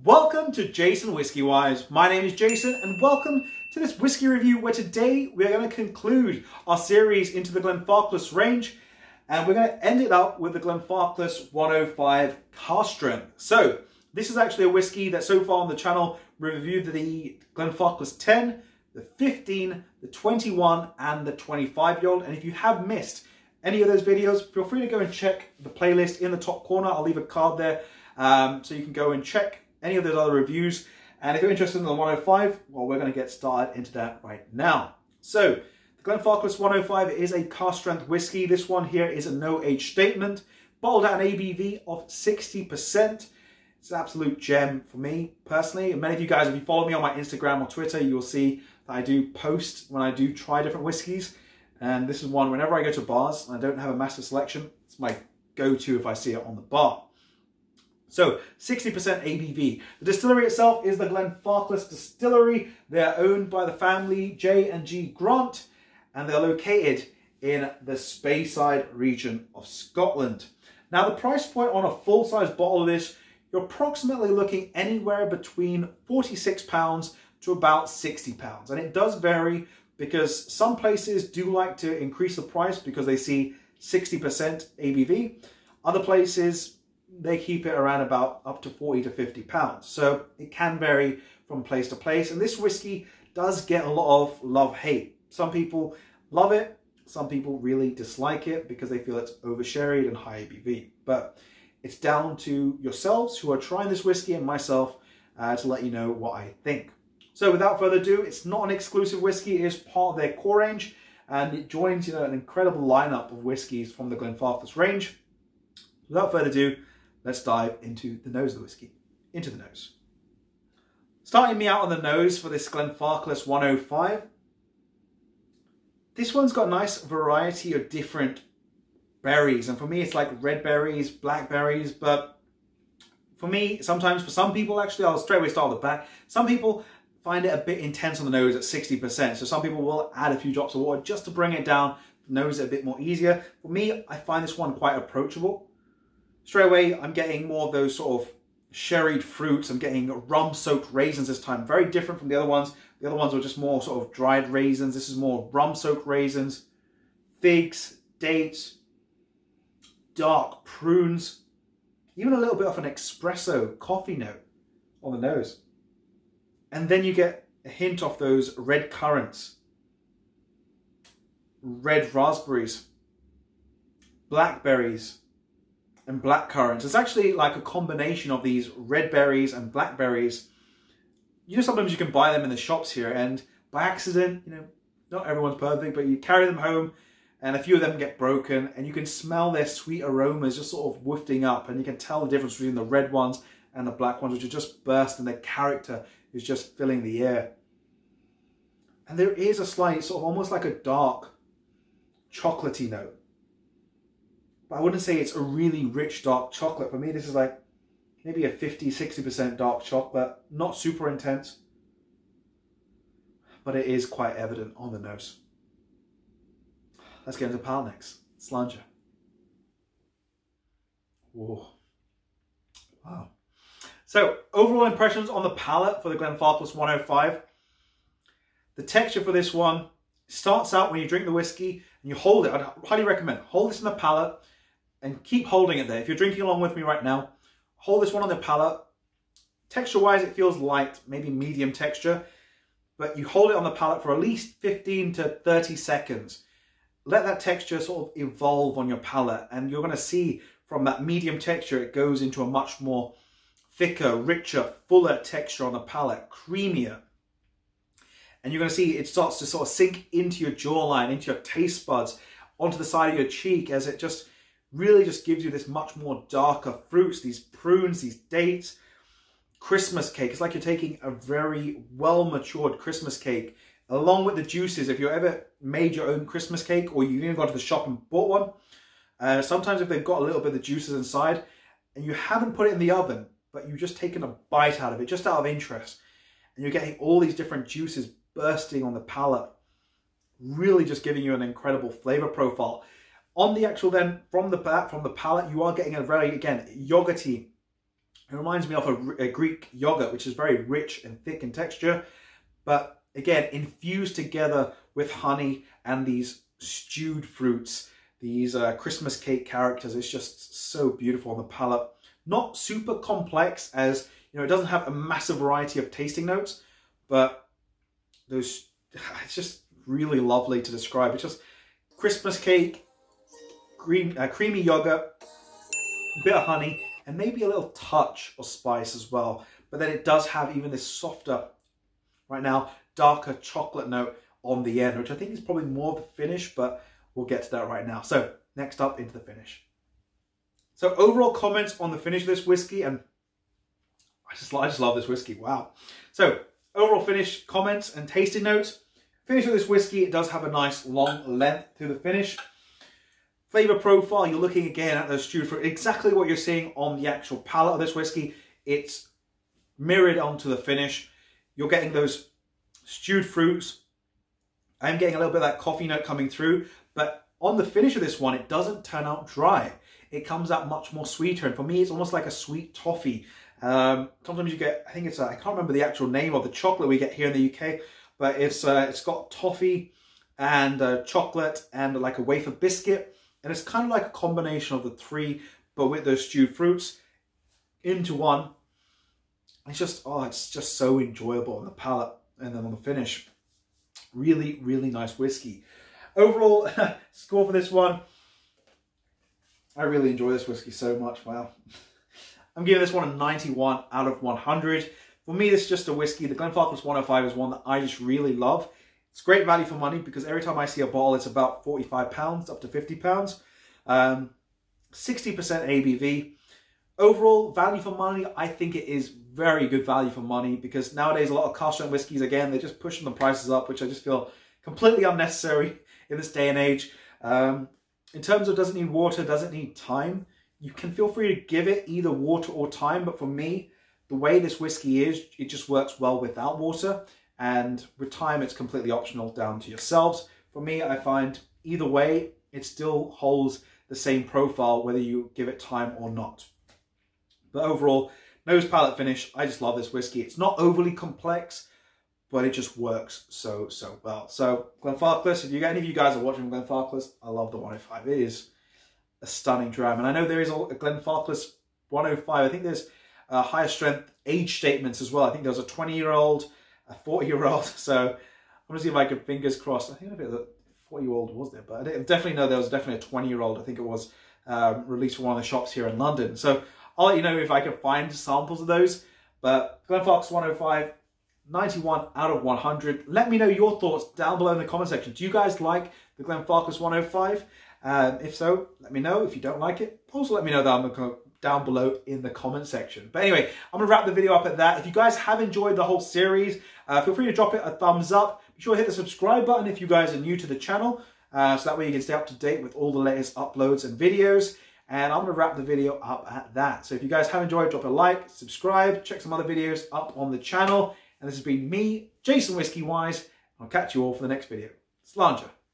Welcome to JasonWhiskyWise. My name is Jason and welcome to this whiskey review where today we're going to conclude our series into the Glenfarclas range and we're going to end it up with the Glenfarclas 105 Cask Strength. So this is actually a whiskey that so far on the channel we reviewed the Glenfarclas 10, the 15, the 21 and the 25-year-old. And if you have missed any of those videos, feel free to go and check the playlist in the top corner. I'll leave a card there so you can go and check any of those other reviews. And if you're interested in the 105, well, we're going to get started into that right now. So the Glenfarclas 105 is a cask strength whiskey. This one here is a no age statement, bottled at an ABV of 60%. It's an absolute gem for me personally. And many of you guys, if you follow me on my Instagram or Twitter, you'll see that I do post when I do try different whiskeys. And this is one, whenever I go to bars and I don't have a massive selection, it's my go-to if I see it on the bar. So 60% ABV. The distillery itself is the Glenfarclas Distillery. They're owned by the family J&G Grant and they're located in the Speyside region of Scotland. Now the price point on a full-size bottle of this, you're approximately looking anywhere between £46 to about £60. And it does vary because some places do like to increase the price because they see 60% ABV. Other places, they keep it around about up to 40 to 50 pounds. So it can vary from place to place. And this whiskey does get a lot of love-hate. Some people love it. Some people really dislike it because they feel it's over-sherried and high ABV. But it's down to yourselves who are trying this whiskey and myself to let you know what I think. So without further ado, it's not an exclusive whiskey. It is part of their core range. And it joins an incredible lineup of whiskies from the Glenfarclas range. Without further ado, let's dive into the nose of the whiskey, into the nose. Starting me out on the nose for this Glenfarclas 105. This one's got a nice variety of different berries. And for me, it's like red berries, blackberries. But for me, sometimes for some people, actually, I'll straight away start with the back. Some people find it a bit intense on the nose at 60%. So some people will add a few drops of water just to bring it down, the nose a bit more easier. For me, I find this one quite approachable. Straight away, I'm getting more of those sort of sherried fruits. I'm getting rum-soaked raisins this time. Very different from the other ones. The other ones were just more sort of dried raisins. This is more rum-soaked raisins, figs, dates, dark prunes, even a little bit of an espresso coffee note on the nose. And then you get a hint of those red currants, red raspberries, blackberries, and black currants. It's actually like a combination of these red berries and blackberries. You know, sometimes you can buy them in the shops here and by accident, you know, not everyone's perfect, but you carry them home and a few of them get broken and you can smell their sweet aromas just sort of wafting up and you can tell the difference between the red ones and the black ones, which are just burst and their character is just filling the air. And there is a slight sort of almost like a dark chocolatey note. But I wouldn't say it's a really rich dark chocolate. For me, this is like maybe a 50-60% dark chocolate, not super intense, but it is quite evident on the nose. Let's get into palate next. Slanger. Whoa. Wow. So overall impressions on the palate for the Glenfarclas 105. The texture for this one starts out when you drink the whiskey and you hold it. I'd highly recommend hold this in the palate and keep holding it there. If you're drinking along with me right now, hold this one on the palate. Texture-wise, it feels light, maybe medium texture, but you hold it on the palate for at least 15 to 30 seconds. Let that texture sort of evolve on your palate, and you're going to see from that medium texture, it goes into a much more thicker, richer, fuller texture on the palate, creamier. And you're going to see it starts to sort of sink into your jawline, into your taste buds, onto the side of your cheek as it just really just gives you this much more darker fruits, these prunes, these dates, Christmas cake. It's like you're taking a very well-matured Christmas cake along with the juices. If you ever made your own Christmas cake or you've even gone to the shop and bought one, sometimes if they've got a little bit of the juices inside and you haven't put it in the oven, but you've just taken a bite out of it, just out of interest, and you're getting all these different juices bursting on the palate, really just giving you an incredible flavor profile. On the actual then, from the palate, you are getting a very, again, yogurty It reminds me of a Greek yogurt, which is very rich and thick in texture, but again, infused together with honey and these stewed fruits, these Christmas cake characters. It's just so beautiful on the palate. Not super complex, as you know, it doesn't have a massive variety of tasting notes, but it's just really lovely to describe. It's just Christmas cake, creamy yogurt, a bit of honey, and maybe a little touch of spice as well. But then it does have even this softer, right now, darker chocolate note on the end, which I think is probably more of the finish, but we'll get to that right now. So next up, into the finish. So overall comments on the finish of this whiskey, and I just love this whiskey, wow. So overall finish, comments and tasting notes. Finish of this whiskey, it does have a nice long length to the finish. Flavor profile, you're looking again at those stewed fruit, exactly what you're seeing on the actual palate of this whiskey. It's mirrored onto the finish. You're getting those stewed fruits. I'm getting a little bit of that coffee note coming through, but on the finish of this one, it doesn't turn out dry. It comes out much more sweeter, and for me, it's almost like a sweet toffee. Sometimes you get, I think it's, I can't remember the actual name of the chocolate we get here in the UK, but it's got toffee and chocolate and like a wafer biscuit, and it's kind of like a combination of the three, but with those stewed fruits into one. It's just, oh, it's just so enjoyable on the palate, and then on the finish, really, really nice whiskey. Overall score for this one, I really enjoy this whiskey so much. Wow. I'm giving this one a 91 out of 100. For me, this is just a whiskey. The Glenfarclas 105 is one that I just really love. It's great value for money because every time I see a bottle, it's about £45 up to £50. 60% ABV. Overall, value for money, I think it is very good value for money, because nowadays a lot of Cask Strength whiskies, again, they're just pushing the prices up, which I just feel completely unnecessary in this day and age. In terms of does it need water, does it need time, you can feel free to give it either water or time, but for me, the way this whiskey is, it just works well without water, and with time, it's completely optional, down to yourselves. For me, I find either way, it still holds the same profile, whether you give it time or not. But overall, nose, palate, finish, I just love this whiskey. It's not overly complex, but it just works so, so well. So Glenfarclas, if any of you guys are watching Glenfarclas, I love the 105. It is a stunning dram. And I know there is a Glenfarclas 105. I think there's higher strength age statements as well. I think there was a 20-year-old, a 40-year-old. So I'm going to see if I can, fingers crossed. I think a bit of the 40-year-old was there, but I definitely know there was definitely a 20-year-old. I think it was released from one of the shops here in London. So I'll let you know if I can find samples of those. But Glenfarclas 105, 91 out of 100. Let me know your thoughts down below in the comment section. Do you guys like the Glenfarclas 105? If so, let me know. If you don't like it, also let me know down below in the comment section. But anyway, I'm going to wrap the video up at that. If you guys have enjoyed the whole series, feel free to drop it a thumbs up. Be sure to hit the subscribe button if you guys are new to the channel, so that way you can stay up to date with all the latest uploads and videos. And I'm going to wrap the video up at that. So if you guys have enjoyed, drop a like, subscribe, check some other videos up on the channel. And this has been me, JasonWhiskyWise. I'll catch you all for the next video. Slàinte.